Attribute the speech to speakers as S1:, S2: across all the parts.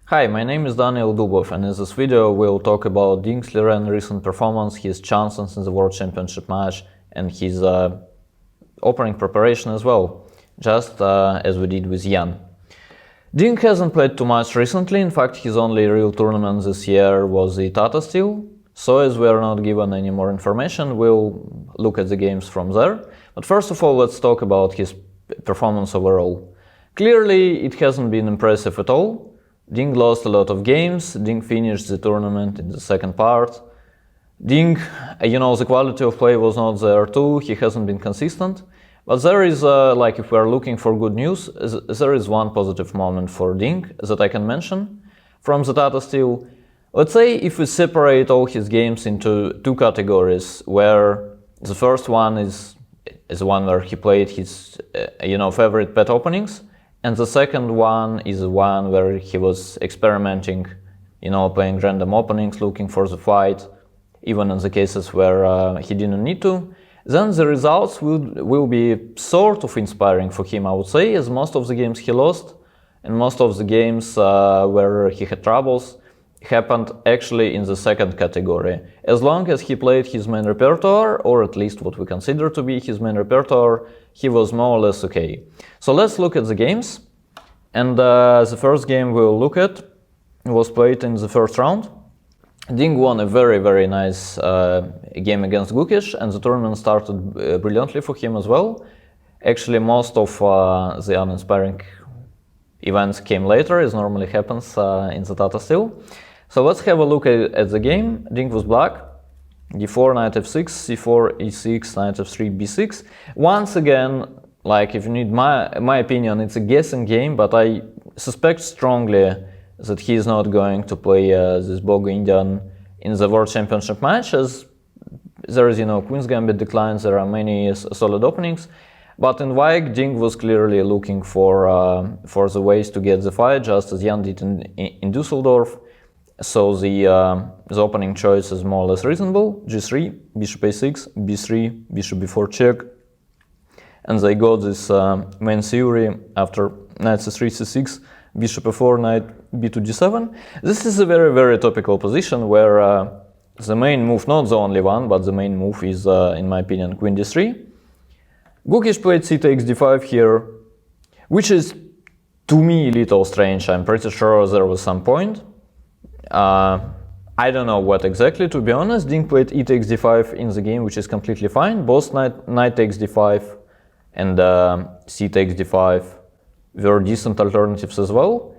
S1: Hi, my name is Daniil Dubov, and in this video we'll talk about Ding Liren's recent performance, his chances in the World Championship match, and his opening preparation as well, just as we did with Jan. Ding hasn't played too much recently. In fact, his only real tournament this year was the Tata Steel, so as we are not given any more information, we'll look at the games from there. But first of all, let's talk about his performance overall. Clearly, it hasn't been impressive at all. Ding lost a lot of games. Ding finished the tournament in the second part. Ding, the quality of play was not there too. He hasn't been consistent. But there is, if we are looking for good news, there is one positive moment for Ding that I can mention from the Tata Steel. Let's say if we separate all his games into two categories, where the first one is the one where he played his, favorite pet openings, and the second one is the one where he was experimenting, playing random openings, looking for the fight, even in the cases where he didn't need to. Then the results will be sort of inspiring for him, I would say, as most of the games he lost and most of the games where he had troubles happened actually in the second category. As long as he played his main repertoire, or at least what we consider to be his main repertoire, he was more or less okay. So let's look at the games. And the first game we'll look at was played in the first round. Ding won a very, very nice game against Gukesh, and the tournament started brilliantly for him as well. Actually, most of the uninspiring events came later, as normally happens in the Tata Steel. So let's have a look at the game. Ding was black. d4, knight f6, c4, e6, knight f3, b6. Once again, if you need my opinion, it's a guessing game, but I suspect strongly that he is not going to play this Bogo Indian in the World Championship match, as there is, Queen's Gambit declines, there are many solid openings. But in FIDE, Ding was clearly looking for the ways to get the fight, just as Jan did in Düsseldorf. So the opening choice is more or less reasonable. g3, bishop a6, b3, bishop b4 check. And they got this main theory after knight c3, c6, bishop a4, knight b2, d7. This is a very, very topical position where the main move, not the only one, but the main move is, in my opinion, queen d3. Gukesh played c takes d5 here, which is, to me, a little strange. I'm pretty sure there was some point. I don't know what exactly, to be honest. Ding played e takes d5 in the game, which is completely fine. Both knight takes d5 and c takes d5 were decent alternatives as well.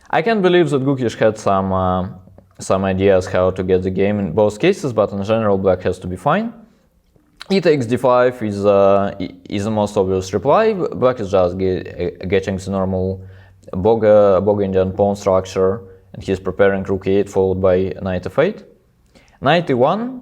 S1: I can't believe that Gukesh had some ideas how to get the game in both cases, but in general, black has to be fine. E takes d5 is the most obvious reply. Black is just getting the normal Bogo Indian pawn structure, and he's preparing rook e8 followed by knight f8. Knight e1.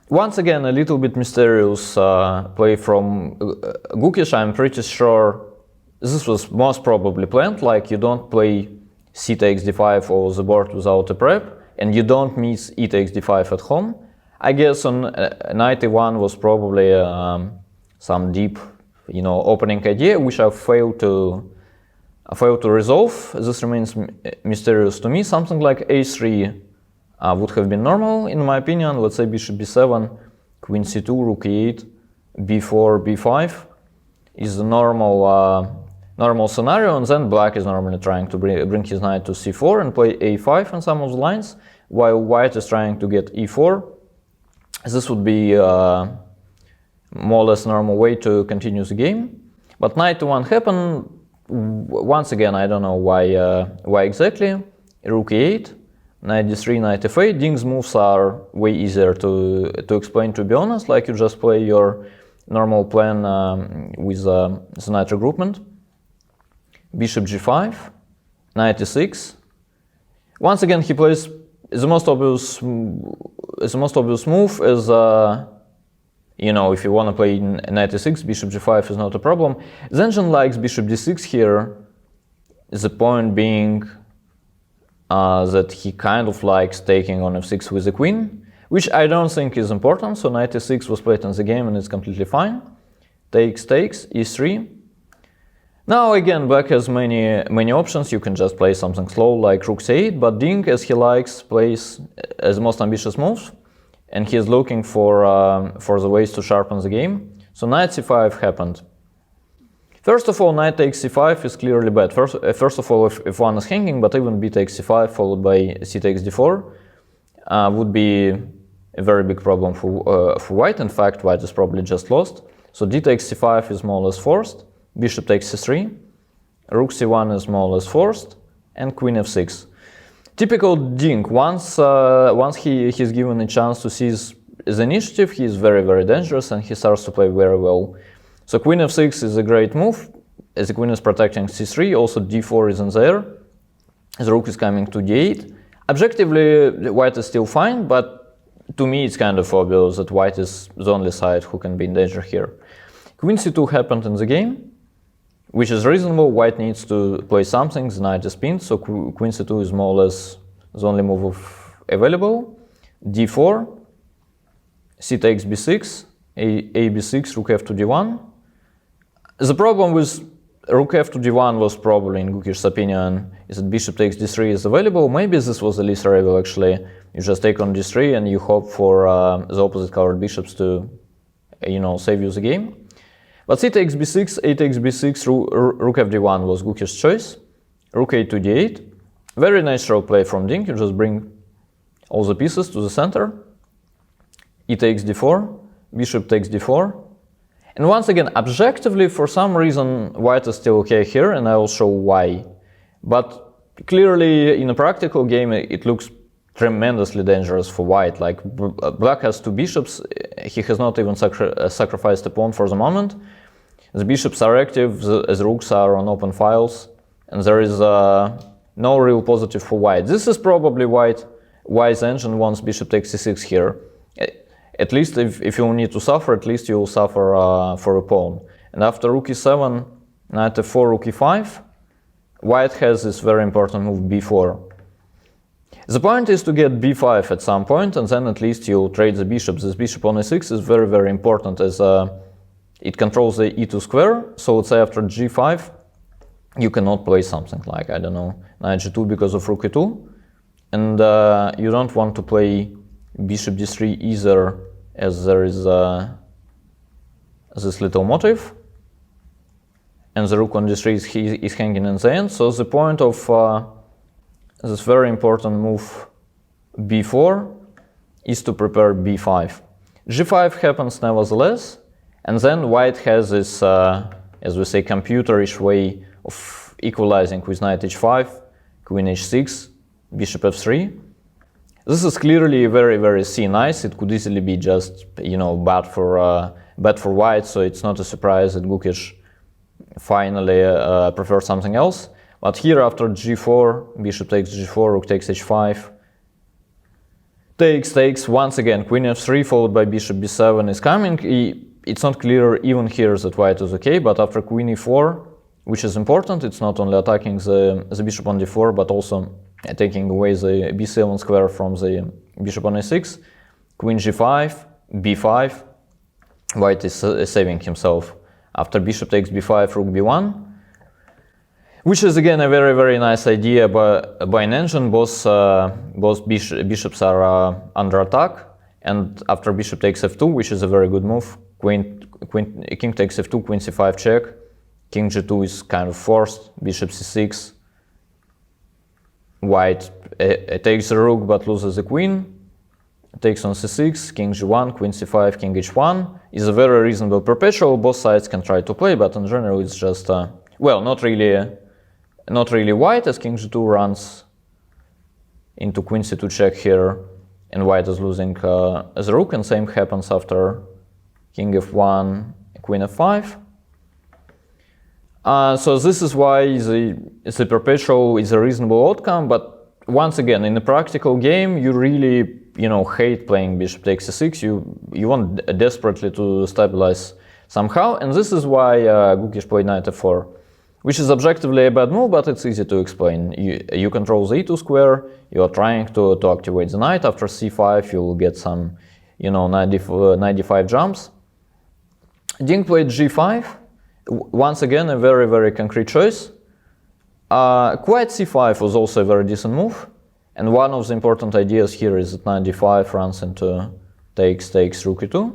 S1: Once again, a little bit mysterious play from Gukesh. I'm pretty sure this was most probably planned, you don't play c takes d5 over the board without a prep, and you don't miss e takes d5 at home. I guess on knight e1 was probably some deep, opening idea, which I failed to resolve. This remains mysterious to me. Something like a3 would have been normal, in my opinion. Let's say bishop b7, queen c2, rook e8, b4, b5 is the normal scenario, and then black is normally trying to bring his knight to c4 and play a5 on some of the lines, while white is trying to get e4. This would be more or less normal way to continue the game. But knight to 1 happened. Once again, I don't know why exactly. Rook e8, knight d3, knight f8. Ding's moves are way easier to explain, to be honest. You just play your normal plan with the knight regroupment. Bishop g5, knight e6. Once again, he plays the most obvious move is, if you want to play knight e6, bishop g5 is not a problem. Zenjin likes bishop d6 here, the point being that he kind of likes taking on f6 with the queen, which I don't think is important. So knight e6 was played in the game and it's completely fine. Takes, e3. Now again, black has many options. You can just play something slow like rook c8, but Ding, as he likes, plays as most ambitious moves, and he is looking for the ways to sharpen the game. So knight c5 happened. First of all, knight takes c5 is clearly bad. First of all, if one is hanging, but even b takes c5 followed by c takes d4 would be a very big problem for white. In fact, white is probably just lost. So d takes c5 is more or less forced. Bishop takes c3, rook c1 is more or less forced, and queen f6. Typical Ding, once he's given a chance to seize the initiative, he is very dangerous and he starts to play very well. So queen f6 is a great move, as the queen is protecting c3, also d4 is in there, the rook is coming to d8. Objectively, white is still fine, but to me it's kind of obvious that white is the only side who can be in danger here. Queen c2 happened in the game, which is reasonable. White needs to play something, the knight is pinned, so queen c2 is more or less the only move available. d4, c takes b6, a b6, rook f to d1. The problem with rook f to d1 was probably, in Gukesh's opinion, is that bishop takes d3 is available. Maybe this was the least arrival actually. You just take on d3 and you hope for the opposite colored bishops to, save you the game. But c takes b6, a takes b6, rook f d1 was Gukesh's choice. Rook a to d8. Very natural play from Ding. You just bring all the pieces to the center. E takes d4, bishop takes d4. And once again, objectively, for some reason, white is still okay here, and I will show why. But clearly, in a practical game, it looks tremendously dangerous for white. Like, black has two bishops, he has not even sacrificed a pawn for the moment. The bishops are active, the rooks are on open files, and there is no real positive for white. This is probably white's engine wants bishop takes c6 here. At least if you need to suffer, at least you will suffer for a pawn. And after rook e7, knight f4, rook e5, white has this very important move b4. The point is to get b5 at some point, and then at least you trade the bishops. This bishop on e6 is very important, as it controls the e2 square. So let's say after g5, you cannot play something like, I don't know, knight g2 because of rook e2. And you don't want to play bishop d3 either, as there is this little motive. And the rook on d3 is hanging in the end. So the point of this very important move b4 is to prepare b5. g5 happens nevertheless, and then white has this, as we say, computerish way of equalizing with knight h5, queen h6, bishop f3. This is clearly very nice. It could easily be just, bad for white, so it's not a surprise that Gukesh finally prefers something else. But here after g4, bishop takes g4, rook takes h5, takes, once again, queen f3 followed by bishop b7 is coming. It's not clear even here that white is okay, but after queen e4, which is important, it's not only attacking the bishop on d4, but also taking away the b7 square from the bishop on a6, queen g5, b5, white is saving himself. After bishop takes b5, rook b1, which is again a very nice idea by an engine. Both bishops are under attack, and after bishop takes f2, which is a very good move, king takes f2, queen c5 check, king g2 is kind of forced, bishop c6, white takes the rook but loses the queen, takes on c6, king g1, queen c5, king h1 is a very reasonable perpetual. Both sides can try to play, but in general it's just well, not really white, as king g2 runs into queen c2 check here, and white is losing the rook, and same happens after king f1, queen f5. So this is why the perpetual is a reasonable outcome, but once again, in a practical game, you really, hate playing bishop takes c6. You want desperately to stabilize somehow, and this is why Gukesh played knight f4, which is objectively a bad move, but it's easy to explain. You control the e2 square, you are trying to activate the knight. After c5, you will get some, knight d5 jumps. Ding played g5, Once again, a very, very concrete choice. Quite c5 was also a very decent move. And one of the important ideas here is that knight d5 runs into takes rook e2.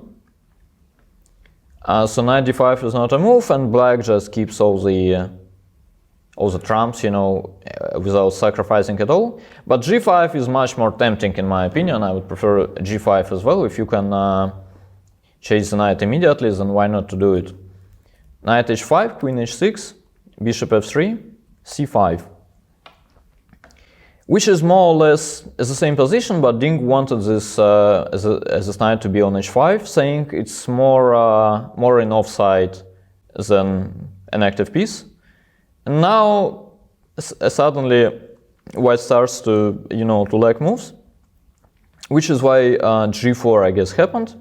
S1: So knight d5 is not a move, and black just keeps all the trumps, you know, without sacrificing at all. But g5 is much more tempting in my opinion. I would prefer g5 as well. If you can chase the knight immediately, then why not to do it? Knight h5, queen h6, bishop f3, c5. Which is more or less the same position, but Ding wanted this as a knight to be on h5, saying it's more in offside than an active piece. And now suddenly white starts to lack moves, which is why g4 I guess happened.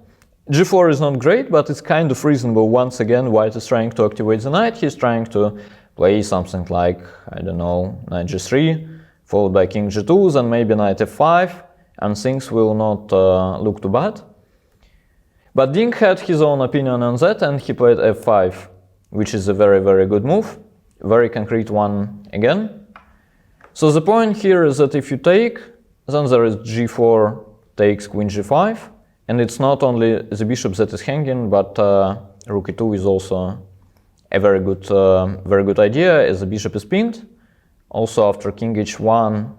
S1: g4 is not great, but it's kind of reasonable. Once again, white is trying to activate the knight. He's trying to play something like, I don't know, knight g3, followed by king g2, then maybe knight f5, and things will not look too bad. But Ding had his own opinion on that, and he played f5, which is a very, very good move. Very concrete one again. So the point here is that if you take, then there is g4 takes queen g5, and it's not only the bishop that is hanging, but rook e2 is also a very good idea, as the bishop is pinned. Also after king h1,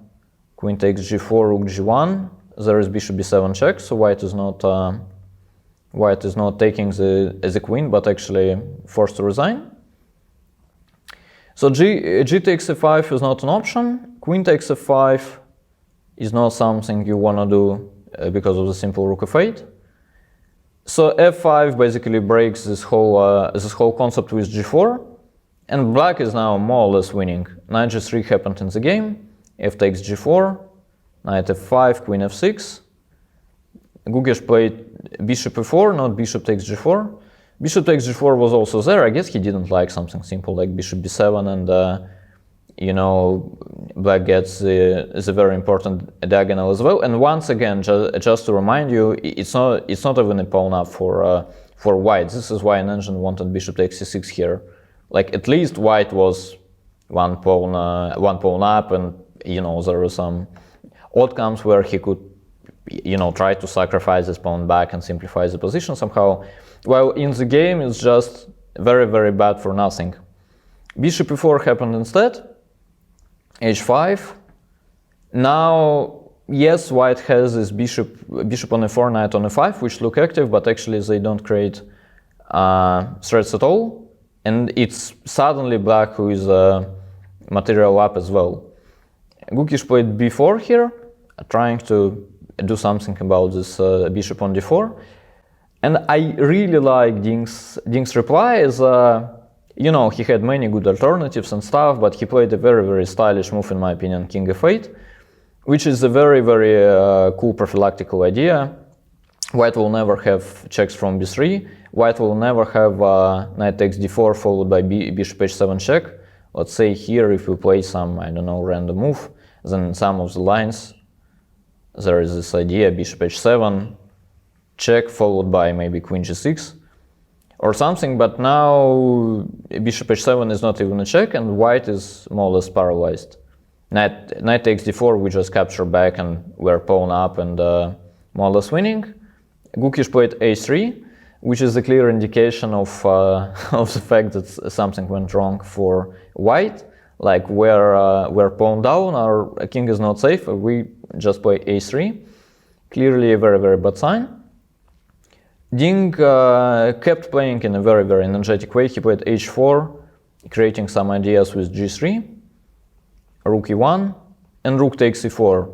S1: queen takes g4, rook g1, there is bishop b7 check, so white is not taking the queen, but actually forced to resign. So g takes f5 is not an option. Queen takes f5 is not something you want to do because of the simple rook f8. So f5 basically breaks this whole concept with g4, and black is now more or less winning. Knight g3 happened in the game, f takes g4, knight f5, queen f6. Gukesh played bishop e4, not bishop takes g4. Bishop takes g4 was also there. I guess he didn't like something simple like bishop b7, and black gets the very important diagonal as well. And once again, just to remind you, it's not even a pawn up for white. This is why an engine wanted bishop takes c6 here. Like at least white was one pawn up, and there were some outcomes where he could try to sacrifice his pawn back and simplify the position somehow. While in the game it's just very, very bad for nothing. Bishop e4 happened instead. h5. Now, yes, white has this bishop on e4, knight on e5, which look active, but actually they don't create threats at all. And it's suddenly black who is material up as well. Gukesh played b4 here, trying to do something about this bishop on d4. And I really like Ding's reply, as he had many good alternatives and stuff, but he played a very, very stylish move, in my opinion, king f8, which is a very, very cool prophylactical idea. White will never have checks from b3. White will never have knight takes d4 followed by bishop h7 check. Let's say here, if we play some, I don't know, random move, then in some of the lines there is this idea, bishop h7 check followed by maybe queen g6 or something, but now bishop h7 is not even a check, and white is more or less paralyzed. Knight takes d4, we just capture back and we're pawn up and more or less winning. Gukesh played a3, which is a clear indication of the fact that something went wrong for white. Like we're pawn down, our king is not safe, we just play a3. Clearly a very, very bad sign. Ding kept playing in a very, very energetic way. He played h4, creating some ideas with g3, rook e1, and rook takes e4.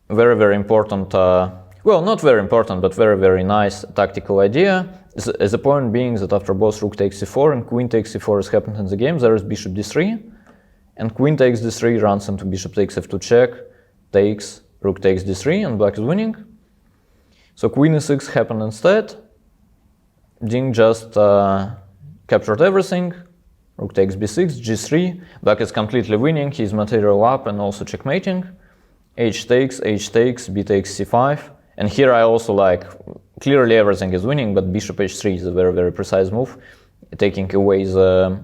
S1: Very, very important, well, not very important, but very, very nice tactical idea. The point being that after both rook takes e4 and queen takes e4 has happened in the game, there is bishop d3, and queen takes d3 runs into bishop takes f2 check, takes, rook takes d3, and black is winning. So queen e6 happened instead. Ding just captured everything. Rook takes b6, g3. Black is completely winning. He's material up and also checkmating. H takes, b takes c5. And here I also like, clearly everything is winning, but bishop h3 is a very, very precise move. taking away the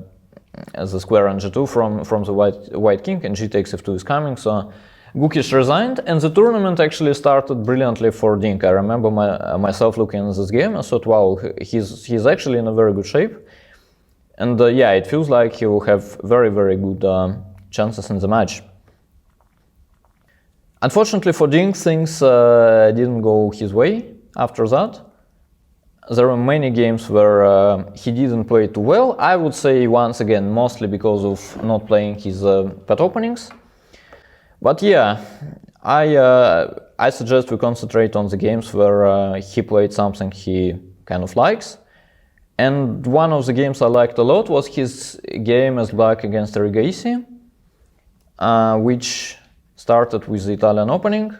S1: square on g2 from the white king, and g takes f2 is coming. So Gukesh resigned, and the tournament actually started brilliantly for Ding. I remember myself looking at this game and thought, wow, he's actually in a very good shape. And yeah, it feels like he will have very, very good chances in the match. Unfortunately for Ding, things didn't go his way after that. There were many games where he didn't play too well. I would say, once again, mostly because of not playing his pet openings. But yeah, I suggest we concentrate on the games where he played something he kind of likes. And one of the games I liked a lot was his game as black against Regaisi, which started with the Italian opening,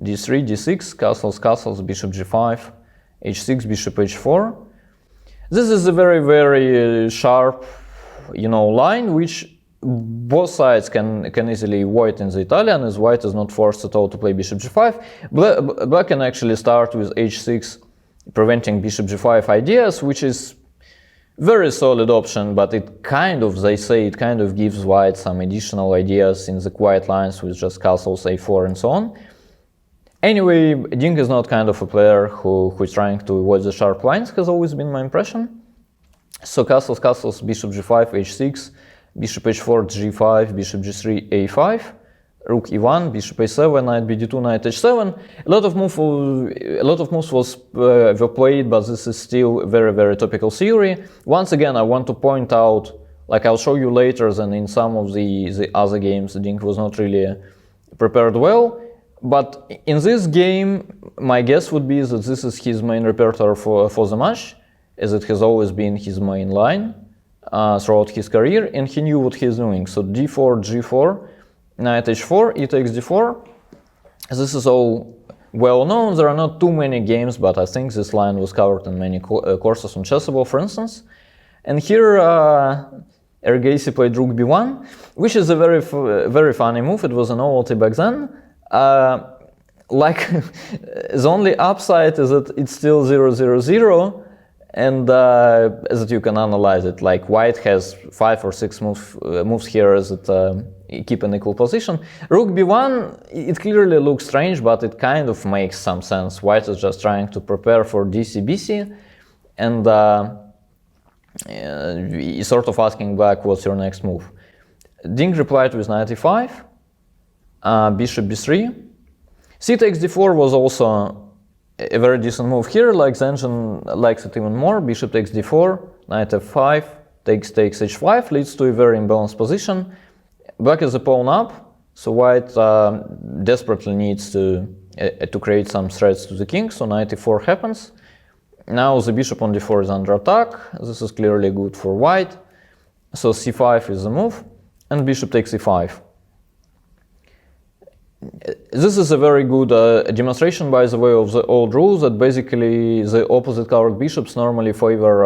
S1: d3, d6, castles, castles, bishop g5, h6, bishop h4. This is a very, very sharp, line, which both sides can easily avoid in the Italian, as white is not forced at all to play bishop g5. Black can actually start with h6, preventing bishop g5 ideas, which is very solid option, but they say it kind of gives white some additional ideas in the quiet lines with just castles, a4 and so on. Anyway, Ding is not kind of a player who is trying to avoid the sharp lines, has always been my impression. So castles, castles, bishop g5, h6, bishop h4, g5, bishop g3, a5, rook e1, bishop a7, knight bd2, knight h7. A lot of moves were played, but this is still very, very topical theory. Once again, I want to point out, like I'll show you later, than in some of the other games, Ding was not really prepared well. But in this game, my guess would be that this is his main repertoire for the match, as it has always been his main line throughout his career, and he knew what he's doing. So d4, g4, knight h4, e takes d4. This is all well known. There are not too many games, but I think this line was covered in many courses on Chessable, for instance. And here Regaisi played rook b1, which is a very, very funny move. It was a novelty back then. The only upside is that it's still 0-0-0, and as you can analyze it, like white has 5 or 6 moves here that keep an equal position. Rook b1, it clearly looks strange, but it kind of makes some sense. White is just trying to prepare for dc-bc, and he's sort of asking black, what's your next move? Ding replied with knight e5, bishop b3. C takes d4 was also a very decent move here, like the engine likes it even more. Bishop takes d4, knight f5, takes h5, leads to a very imbalanced position. Black is a pawn up, so white desperately needs to create some threats to the king, so knight e4 happens. Now the bishop on d4 is under attack. This is clearly good for white, so c5 is the move, and bishop takes e5. This is a very good demonstration, by the way, of the old rule that basically the opposite colored bishops normally favor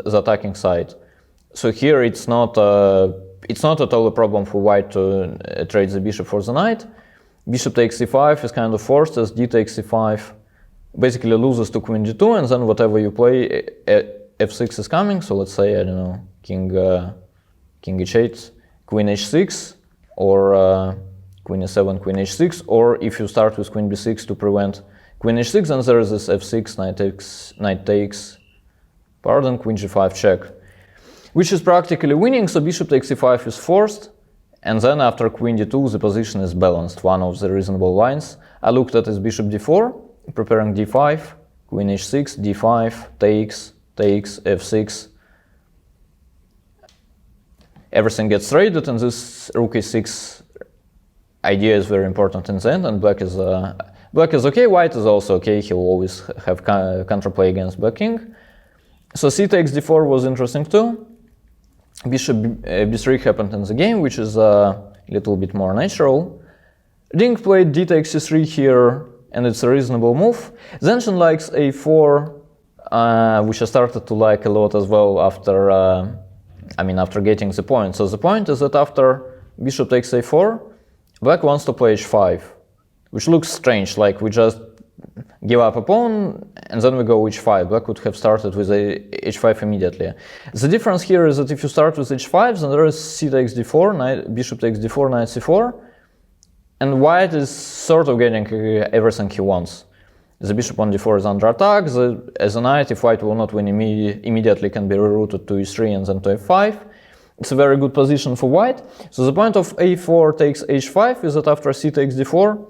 S1: the attacking side. So here it's not at all a problem for white to trade the bishop for the knight. Bishop takes c5 is kind of forced, as d takes c5 basically loses to queen d2, and then whatever you play, f6 is coming. So let's say, I don't know, king h8, queen h6, or queen e7, queen h6, or if you start with queen b6 to prevent queen h6, then there is this f6, knight takes, queen g5 check, which is practically winning. So bishop takes e5 is forced, and then after queen d2 the position is balanced, one of the reasonable lines. I looked at is bishop d4, preparing d5, queen h6, d5, takes, f6. Everything gets traded, and this rook e6 idea is very important in the end, and black is okay, white is also okay. He will always have counterplay against black king. So c takes d4 was interesting too. Bishop b3 happened in the game, which is a little bit more natural. Ding played d takes c3 here, and it's a reasonable move. Zenshin likes a4, which I started to like a lot as well after getting the point. So the point is that after bishop takes a4, black wants to play h5, which looks strange, like we just give up a pawn, and then we go h5. Black could have started with h5 immediately. The difference here is that if you start with h5, then there is c takes d4, bishop takes d4, knight c4, and white is sort of getting everything he wants. The bishop on d4 is under attack. As a knight, if white will not win immediately, can be rerouted to e3 and then to f5. It's a very good position for white. So the point of a4 takes h5 is that after c takes d4,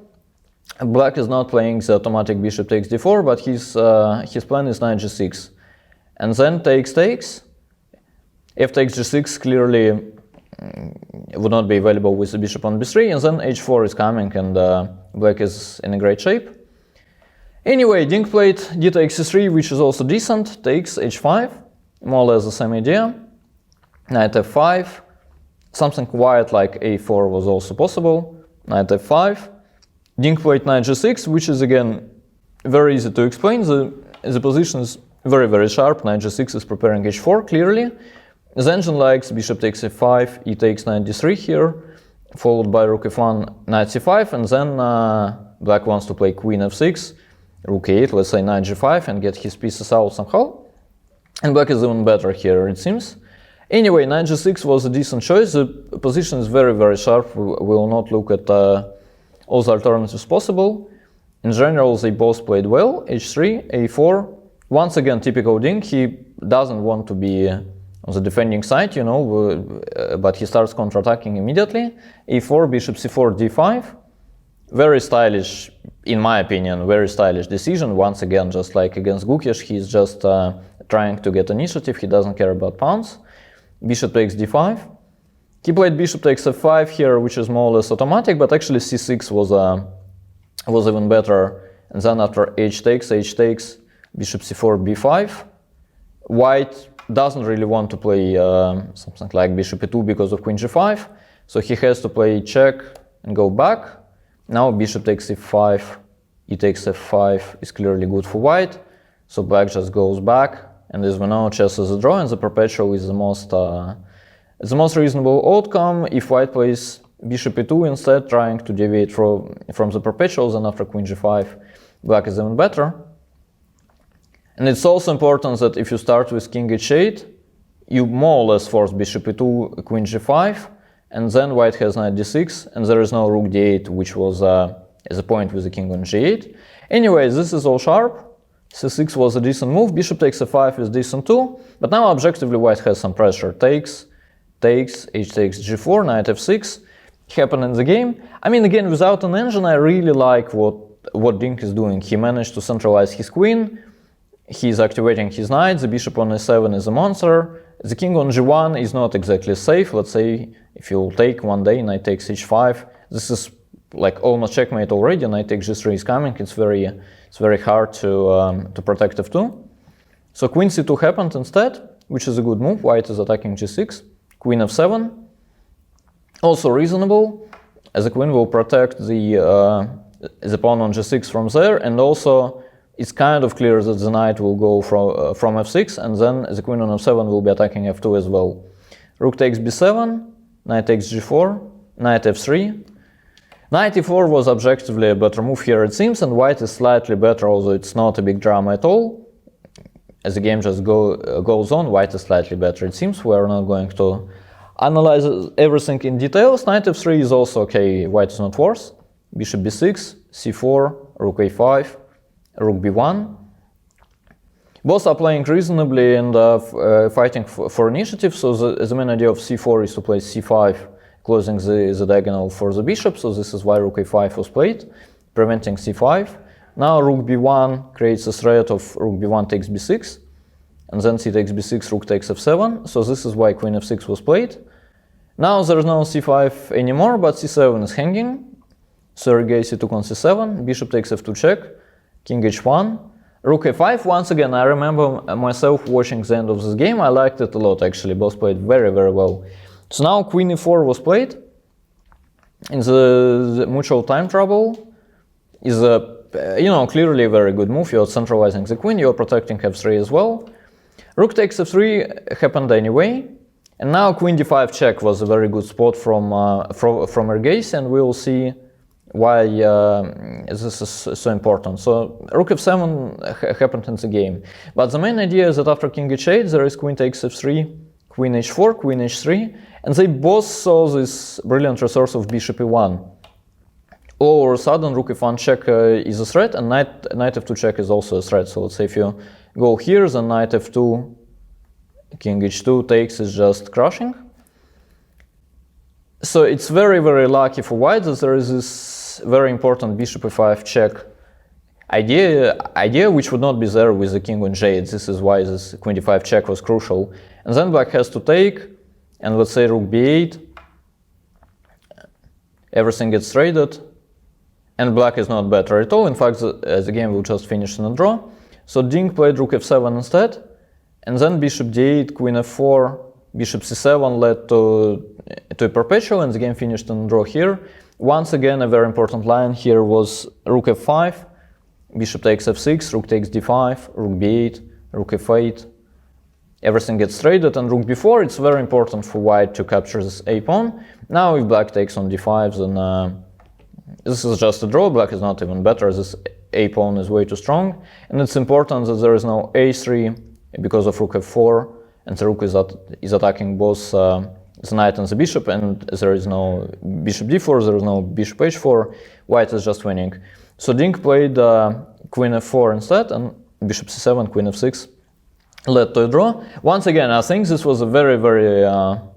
S1: black is not playing the automatic bishop takes d4, but his plan is knight g6. And then takes, f takes g6 clearly would not be available with the bishop on b3, and then h4 is coming, and black is in a great shape. Anyway, Ding played d takes c3, which is also decent, takes h5, more or less the same idea. Knight f5, something quiet like a4 was also possible, knight f5. Ding played knight g6, which is again very easy to explain. The position is very, very sharp. Knight g6 is preparing h4 clearly. The engine likes bishop takes f5, e takes knight d3 here, followed by rook f1, knight c5, and then black wants to play queen f6, rook e8, let's say knight g5, and get his pieces out somehow. And black is even better here, it seems. Anyway, knight g6 was a decent choice. The position is very, very sharp. We will not look at all the alternatives possible. In general, they both played well. h3, a4. Once again, typical Ding. He doesn't want to be on the defending side, you know, but he starts counterattacking immediately. a4, bishop c4, d5. Very stylish, in my opinion, very stylish decision. Once again, just like against Gukesh, he's just trying to get initiative. He doesn't care about pawns. Bishop takes d5. He played bishop takes f5 here, which is more or less automatic, but actually c6 was even better. And then after h takes, bishop c4, b5. White doesn't really want to play something like bishop e2 because of queen g5, so he has to play check and go back. Now bishop takes e5, e takes f5 is clearly good for white, so black just goes back. And as we know, chess is a draw, and the perpetual is the most reasonable outcome. If white plays bishop e2 instead, trying to deviate from the perpetuals, and after queen g5, black is even better. And it's also important that if you start with king h8, you more or less force bishop e2, queen g5, and then white has knight d6, and there is no rook d8, which was as a point with the king on g8. Anyway, this is all sharp. c6 was a decent move, bishop takes f5 is decent too, but now objectively white has some pressure. Takes, h takes g4, knight f6 happened in the game. I mean, again, without an engine, I really like what Ding is doing. He managed to centralize his queen, he's activating his knight, the bishop on e7 is a monster, the king on g1 is not exactly safe. Let's say if you take one day, knight takes h5, this is like almost checkmate already, knight takes g3 is coming, it's very hard to protect f2. So queen c2 happened instead, which is a good move. White is attacking g6, queen f7, also reasonable, as the queen will protect the pawn on g6 from there, and also it's kind of clear that the knight will go from f6, and then the queen on f7 will be attacking f2 as well. Rook takes b7, knight takes g4, knight f3. Knight e4 was objectively a better move here, it seems, and white is slightly better, although it's not a big drama at all. As the game just goes on, white is slightly better, it seems. We are not going to analyze everything in details. Knight f3 is also okay, white is not worse. Bishop b6, c4, rook a5, rook b1. Both are playing reasonably and fighting for initiative, so the main idea of c4 is to play c5, closing the diagonal for the bishop, so this is why rook a5 was played, preventing c5. Now rook b1 creates a threat of rook b1 takes b6, and then c takes b6, rook takes f7, so this is why queen f6 was played. Now there is no c5 anymore, but c7 is hanging, so Sergei c2 on c7, bishop takes f2 check, king h1, rook a5. Once again, I remember myself watching the end of this game, I liked it a lot actually, both played very, very well. So now queen e4 was played, in the mutual time trouble is clearly a very good move. You're centralizing the queen, you're protecting f3 as well. Rook takes f3 happened anyway, and now queen d5 check was a very good spot from Sergei, and we will see why this is so important. So rook f7 happened in the game. But the main idea is that after king h8 there is queen takes f3, queen h4, queen h3, and they both saw this brilliant resource of bishop e1. All of a sudden rook f1 check is a threat, and knight f2 check is also a threat. So let's say if you go here, then knight f2, king h2 takes is just crushing. So it's very, very lucky for white that there is this very important bishop e5 check idea which would not be there with the king on j8. This is why this queen d5 check was crucial. And then black has to take, and let's say rook b8, everything gets traded, and black is not better at all. In fact, the game will just finish in a draw. So Ding played rook f7 instead, and then bishop d8, queen f4, bishop c7 led to a perpetual, and the game finished in a draw here. Once again, a very important line here was rook f5, bishop takes f6, rook takes d5, rook b8, rook f8. Everything gets traded, and rook b4, it's very important for white to capture this a pawn. Now if black takes on d5, then this is just a draw. Black is not even better. This a pawn is way too strong, and it's important that there is no a3 because of rook f4, and the rook is attacking both the knight and the bishop, and there is no bishop d4, there is no bishop h4. White is just winning. So Ding played queen f4 instead, and bishop c7, queen f6 led to a draw. Once again, I think this was a very, very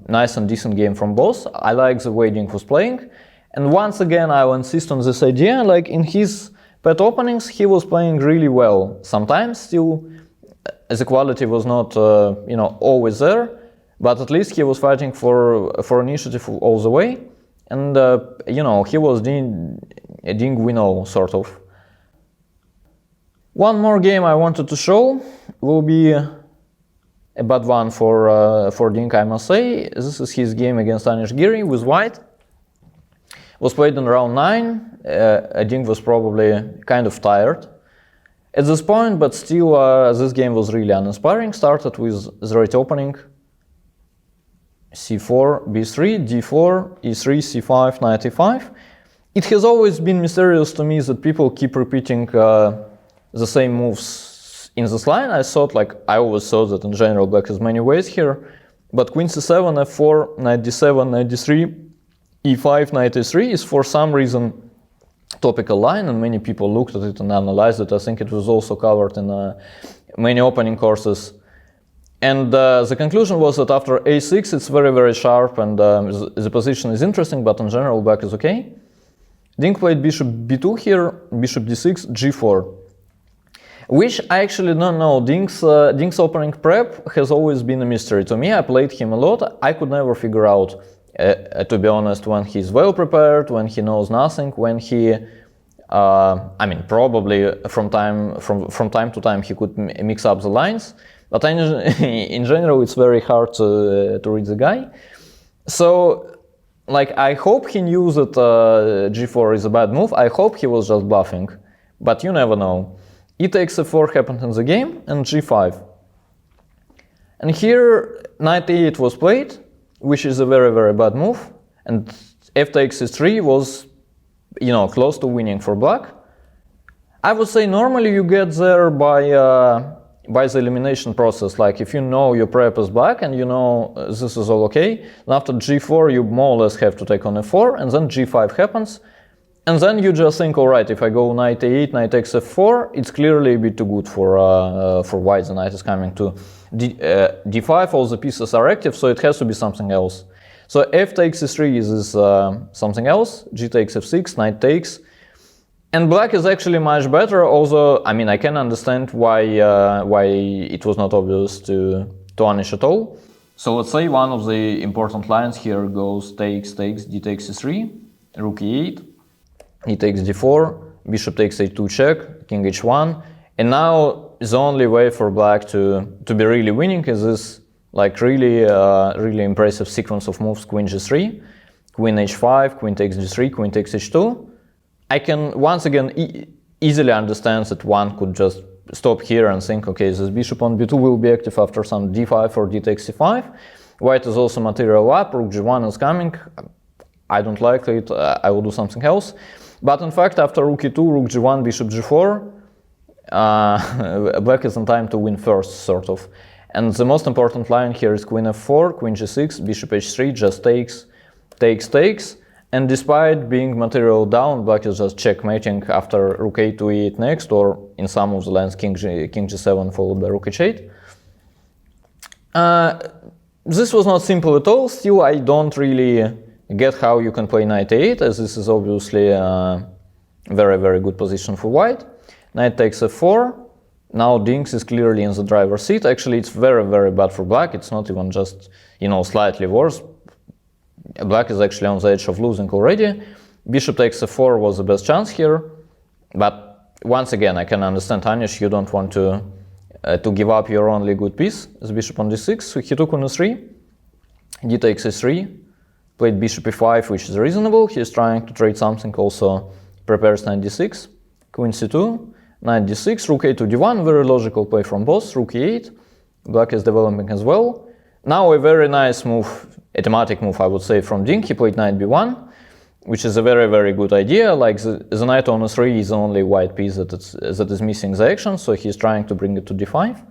S1: nice and decent game from both. I like the way Ding was playing. And once again, I will insist on this idea, like in his pet openings, he was playing really well. Sometimes still the quality was not, always there, but at least he was fighting for initiative all the way. And, he was Ding we know, sort of. One more game I wanted to show will be a bad one for Ding, I must say. This is his game against Giri with white. Was played in round 9. Ding was probably kind of tired at this point, but still this game was really uninspiring. Started with the right opening, c4, b3, d4, e3, c5, knight e5. It has always been mysterious to me that people keep repeating the same moves in this line. I always thought that in general black has many ways here, but queen c7, f4, knight d7, knight d3, e5, knight e3 is for some reason topical line, and many people looked at it and analyzed it. I think it was also covered in many opening courses. And the conclusion was that after a6 it's very, very sharp, and the position is interesting, but in general black is okay. Ding played bishop b2 here, bishop d6, g4. Which I actually don't know. Ding's opening prep has always been a mystery to me. I played him a lot. I could never figure out, to be honest, when he's well prepared, when he knows nothing, when he, probably from time to time he could mix up the lines. But in general, it's very hard to read the guy. So, I hope he knew that g4 is a bad move. I hope he was just bluffing, but you never know. E takes f4 happened in the game, and g5. And here, knight e8 was played, which is a very, very bad move. And f takes e3 was, close to winning for black. I would say normally you get there by the elimination process. Like if you know your prep is black and you know this is all okay, and after g4 you more or less have to take on f4, and then g5 happens. And then you just think, all right, if I go knight a8, knight takes f4, it's clearly a bit too good for white. The knight is coming to d5, all the pieces are active, so it has to be something else. So f takes e3 is something else, g takes f6, knight takes. And black is actually much better, although, I can understand why it was not obvious to Anish at all. So let's say one of the important lines here goes takes, d takes e3, rook e8, e takes d4, bishop takes a2 check, king h1, and now the only way for black to be really winning is this really impressive sequence of moves: queen g3, queen h5, queen takes d3, queen takes h2. I can once again easily understand that one could just stop here and think, okay, this bishop on b2 will be active after some d5 or d takes c5. White is also material up, rook g1 is coming. I don't like it, I will do something else. But in fact, after rook e2, rook g1, bishop g4, black is in time to win first, sort of. And the most important line here is queen f4, queen g6, bishop h3, just takes, takes, takes. And despite being material down, black is just checkmating after rook a to e8 next, or in some of the lines king g7 followed by rook h8. This was not simple at all. Still, I don't really get how you can play knight a8, as this is obviously a very, very good position for white. Knight takes f4. Now Dings is clearly in the driver's seat. Actually, it's very, very bad for black. It's not even just, you know, slightly worse. Black is actually on the edge of losing already. Bishop takes f4 was the best chance here. But once again, I can understand Anish, you don't want to give up your only good piece as bishop on d6. So he took on e3, d takes e3, played bishop e5, which is reasonable. He's trying to trade something, also prepares knight d6, queen c2, knight d6, rook a to d1, very logical play from both, rook e8, black is developing as well. Now a very nice move, a thematic move I would say from Ding, he played knight b1, which is a very, very good idea. Like the knight on e3 is the only white piece that is missing the action, so he's trying to bring it to d5.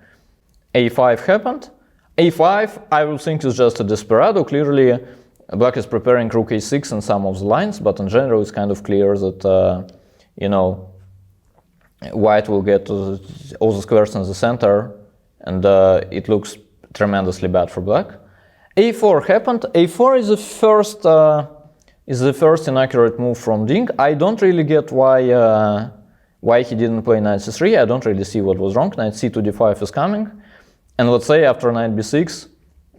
S1: a5 happened. a5, I would think, is just a desperado. Clearly, black is preparing rook a6 in some of the lines, but in general, it's kind of clear that, you know, white will get all the squares in the center, and it looks tremendously bad for black. a4 happened. a4 is the first inaccurate move from Ding. I don't really get why he didn't play knight c3. I don't really see what was wrong. Knight c to d5 is coming, and let's say after knight b6,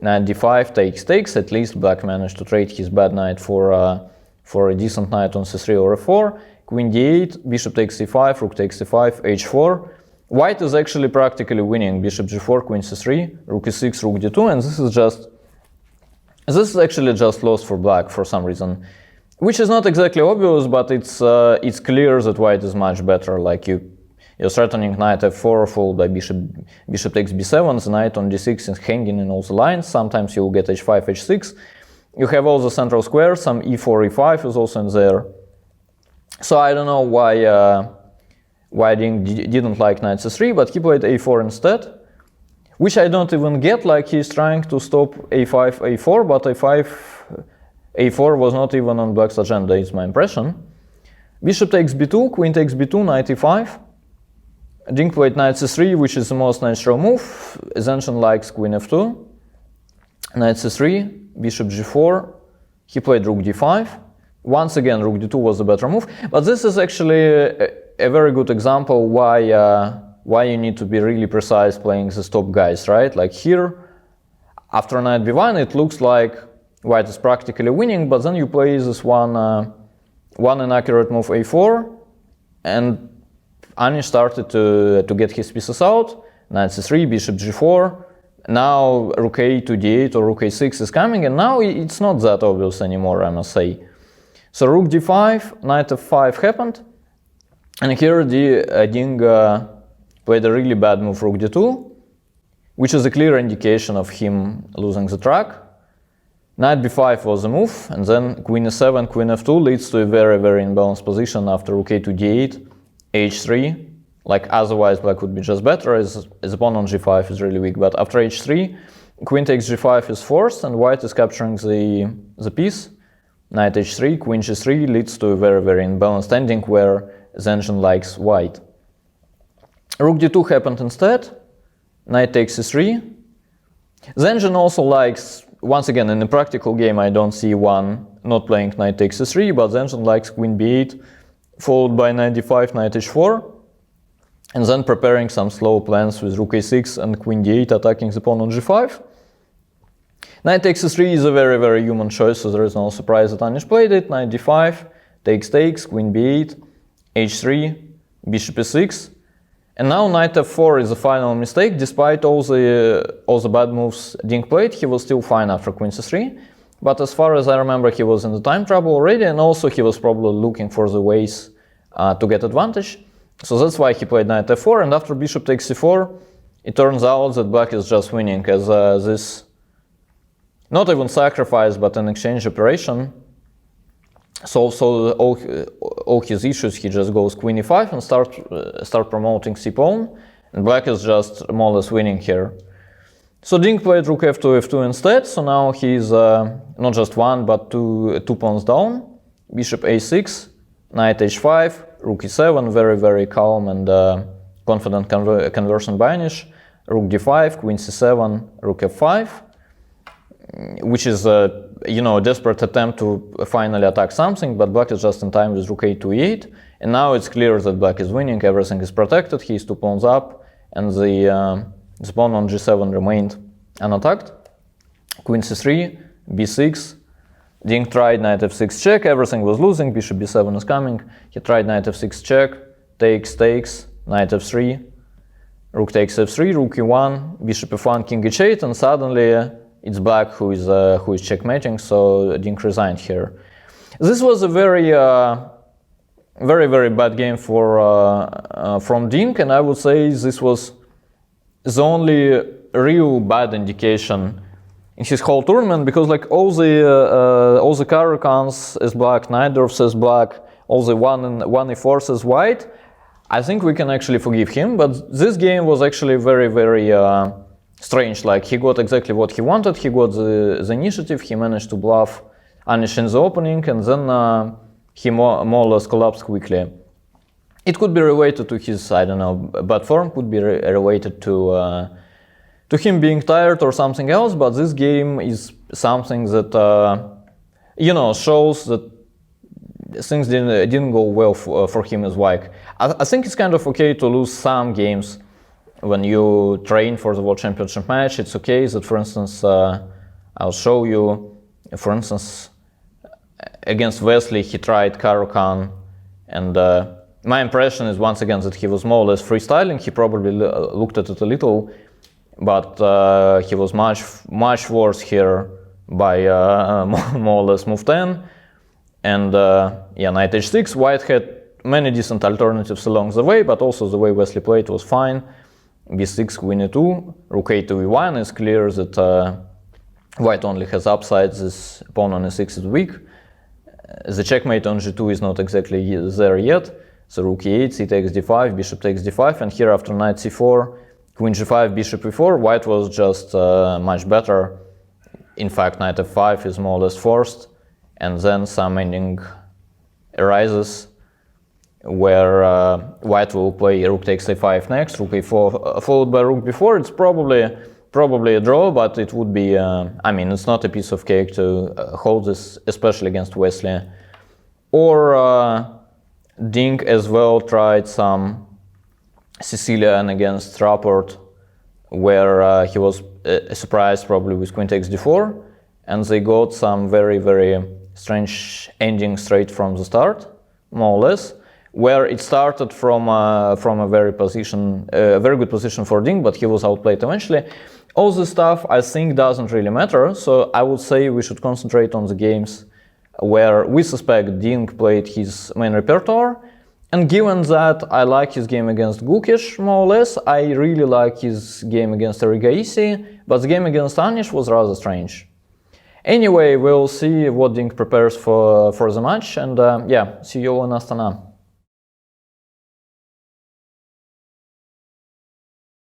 S1: knight d5 takes. At least black managed to trade his bad knight for a decent knight on c3 or f4. Queen d8, bishop takes c5, rook takes c5, h4. White is actually practically winning. Bishop g4, queen c3, rook e6, rook d2, and this is actually just lost for black for some reason, which is not exactly obvious, but it's clear that white is much better. Like you're threatening knight f4 followed by bishop takes b7, the knight on d6 is hanging in all the lines. Sometimes you'll get h5, h6. You have all the central squares, some e4, e5 is also in there. So I don't know why Ding didn't like knight c3, but he played a4 instead, which I don't even get. Like he's trying to stop a5, a4, but a4 was not even on black's agenda, is my impression. Bishop takes b2, queen takes b2, knight e5. Ding played knight c3, which is the most natural move. Zenchen likes queen f2, knight c3, bishop g4. He played rook d5. Once again, rook d2 was a better move, but this is actually a very good example why you need to be really precise playing the top guys, right? Like here, after knight b1, it looks like white is practically winning, but then you play this one inaccurate move a4, and Anish started to get his pieces out. Knight c3, bishop g4. Now rook a to d8 or rook a6 is coming, and now it's not that obvious anymore, I must say. So rook d5, knight f5 happened, and here Ding played a really bad move, rook d2, which is a clear indication of him losing the track. Knight b5 was the move, and then queen e7, queen f2 leads to a very, very imbalanced position after rook a to d8, h3. Like otherwise black would be just better, as pawn on g5 is really weak, but after h3, queen takes g5 is forced, and white is capturing the piece. Knight h3, queen g3 leads to a very, very imbalanced ending where Zenchen likes white. Rook d2 happened instead. Knight takes c3. Zenchen also likes, once again, in a practical game, I don't see one not playing knight takes c3, but Zenchen likes queen b8, followed by knight d5, knight h4, and then preparing some slow plans with rook a6 and queen d8 attacking the pawn on g5. Knight takes c3 is a very, very human choice, so there is no surprise that Anish played it. Knight d5, takes, queen b8, h3, bishop e6. And now knight f4 is a final mistake. Despite all the bad moves Ding played, he was still fine after queen c3. But as far as I remember, he was in the time trouble already, and also he was probably looking for the ways to get advantage. So that's why he played knight f4, and after bishop takes c4, it turns out that black is just winning, as this, not even sacrifice, but an exchange operation, solves all his issues, he just goes queen e5 and start promoting c-pawn, and black is just more or less winning here. So Ding played rook f2, f2 instead, so now he's not just one, but two pawns down. Bishop a6, knight h5, rook e7, very, very calm and confident conversion by Anish. Rook d5, queen c7, rook f5, which is a desperate attempt to finally attack something, but black is just in time with rook a to e8, and now it's clear that black is winning, everything is protected, he's 2 pawns up, and the pawn on g7 remained unattacked. Queen c3, b6, Ding tried knight f6 check, everything was losing, bishop b7 is coming, he tried knight f6 check, takes, knight f3, rook takes f3, rook e1, bishop f1, king h8, and suddenly it's black who is checkmating, so Ding resigned here. This was a very, very bad game from Ding, and I would say this was the only real bad indication in his whole tournament, because like all the Caracans is black, neither says black, all the one e4 says white. I think we can actually forgive him, but this game was actually very, very strange. Like, he got exactly what he wanted, he got the initiative, he managed to bluff Anish in the opening, and then he more or less collapsed quickly. It could be related to his, I don't know, bad form, could be related to him being tired or something else, but this game is something that, shows that things didn't go well for him as white. I think it's kind of okay to lose some games when you train for the World Championship match. It's okay that, for instance, I'll show you, for instance, against Wesley, he tried Caro-Kann, and my impression is once again that he was more or less freestyling. He probably looked at it a little, but he was much worse here by more or less move 10. And yeah, knight h6, white had many decent alternatives along the way, but also the way Wesley played was fine. b6, queen e2, rook a to e1, is clear that white only has upsides, this pawn on e6 is weak. The checkmate on g2 is not exactly there yet, so rook e8, c takes d5, bishop takes d5, and here after knight c4, queen g5, bishop e4, white was just much better. In fact, knight f5 is more or less forced, and then some ending arises where white will play rook takes a5 next, rook a4 followed by rook b4. It's probably a draw, but it would be, I mean, it's not a piece of cake to hold this, especially against Wesley. Or Ding as well tried some Sicilian against Rapport, where he was surprised probably with queen takes d4, and they got some very strange ending straight from the start, more or less, where it started from a very good position for Ding, but he was outplayed eventually. All this stuff I think doesn't really matter, so I would say we should concentrate on the games where we suspect Ding played his main repertoire. And given that I like his game against Gukesh, more or less, I really like his game against Erigaisi, but the game against Anish was rather strange. Anyway, we'll see what Ding prepares for the match, and yeah, see you all in Astana.